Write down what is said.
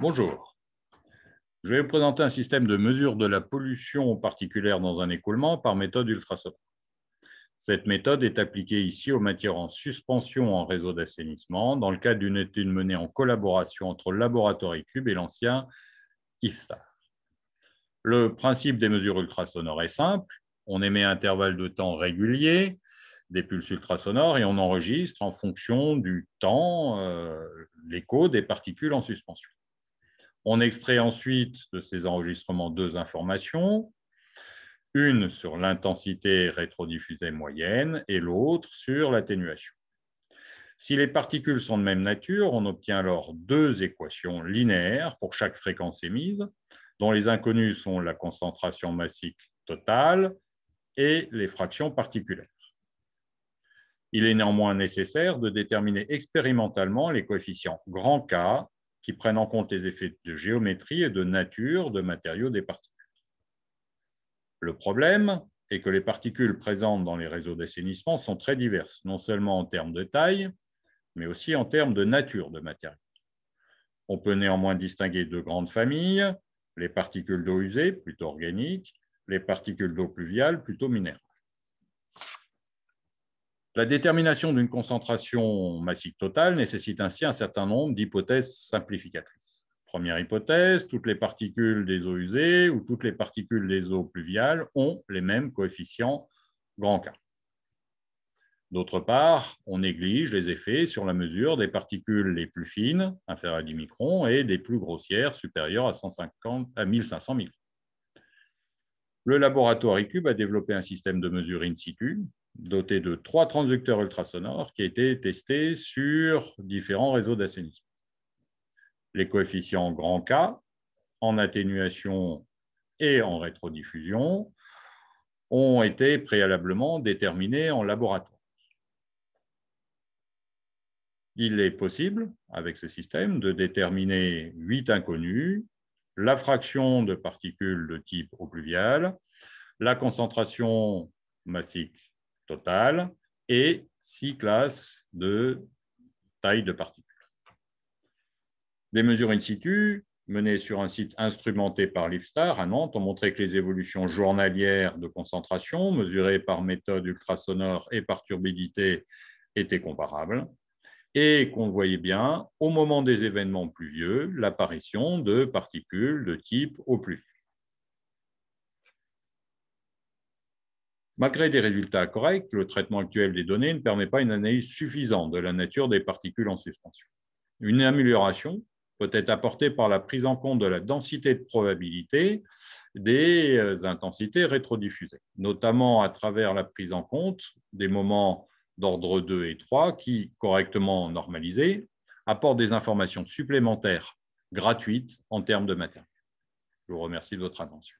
Bonjour, je vais vous présenter un système de mesure de la pollution particulière dans un écoulement par méthode ultrasonique. Cette méthode est appliquée ici aux matières en suspension en réseau d'assainissement dans le cadre d'une étude menée en collaboration entre le laboratoire IQube et l'ancien IFSTAR. Le principe des mesures ultrasonores est simple. On émet à intervalles de temps réguliers des pulses ultrasonores et on enregistre en fonction du temps l'écho des particules en suspension. On extrait ensuite de ces enregistrements deux informations, une sur l'intensité rétrodiffusée moyenne et l'autre sur l'atténuation. Si les particules sont de même nature, on obtient alors deux équations linéaires pour chaque fréquence émise, dont les inconnues sont la concentration massique totale et les fractions particulaires. Il est néanmoins nécessaire de déterminer expérimentalement les coefficients grand K qui prennent en compte les effets de géométrie et de nature de matériaux des particules. Le problème est que les particules présentes dans les réseaux d'assainissement sont très diverses, non seulement en termes de taille, mais aussi en termes de nature de matériaux. On peut néanmoins distinguer deux grandes familles, les particules d'eau usée, plutôt organiques, les particules d'eau pluviale, plutôt minérales. La détermination d'une concentration massique totale nécessite ainsi un certain nombre d'hypothèses simplificatrices. Première hypothèse, toutes les particules des eaux usées ou toutes les particules des eaux pluviales ont les mêmes coefficients grand K. D'autre part, on néglige les effets sur la mesure des particules les plus fines, inférieures à 10 microns, et des plus grossières, supérieures à 1500 microns. Le laboratoire IQube a développé un système de mesure in situ, doté de 3 transducteurs ultrasonores qui a été testé sur différents réseaux d'assainissement. Les coefficients grand K, en atténuation et en rétrodiffusion, ont été préalablement déterminés en laboratoire. Il est possible, avec ce système, de déterminer 8 inconnus, la fraction de particules de type eau pluviale, la concentration massique totale et 6 classes de taille de particules. Des mesures in situ menées sur un site instrumenté par l'IFSTAR à Nantes ont montré que les évolutions journalières de concentration mesurées par méthode ultrasonore et par turbidité étaient comparables et qu'on voyait bien, au moment des événements pluvieux, l'apparition de particules de type eau pluviale. Malgré des résultats corrects, le traitement actuel des données ne permet pas une analyse suffisante de la nature des particules en suspension. Une amélioration peut être apportée par la prise en compte de la densité de probabilité des intensités rétrodiffusées, notamment à travers la prise en compte des moments d'ordre 2 et 3 qui, correctement normalisés, apportent des informations supplémentaires gratuites en termes de matériel. Je vous remercie de votre attention.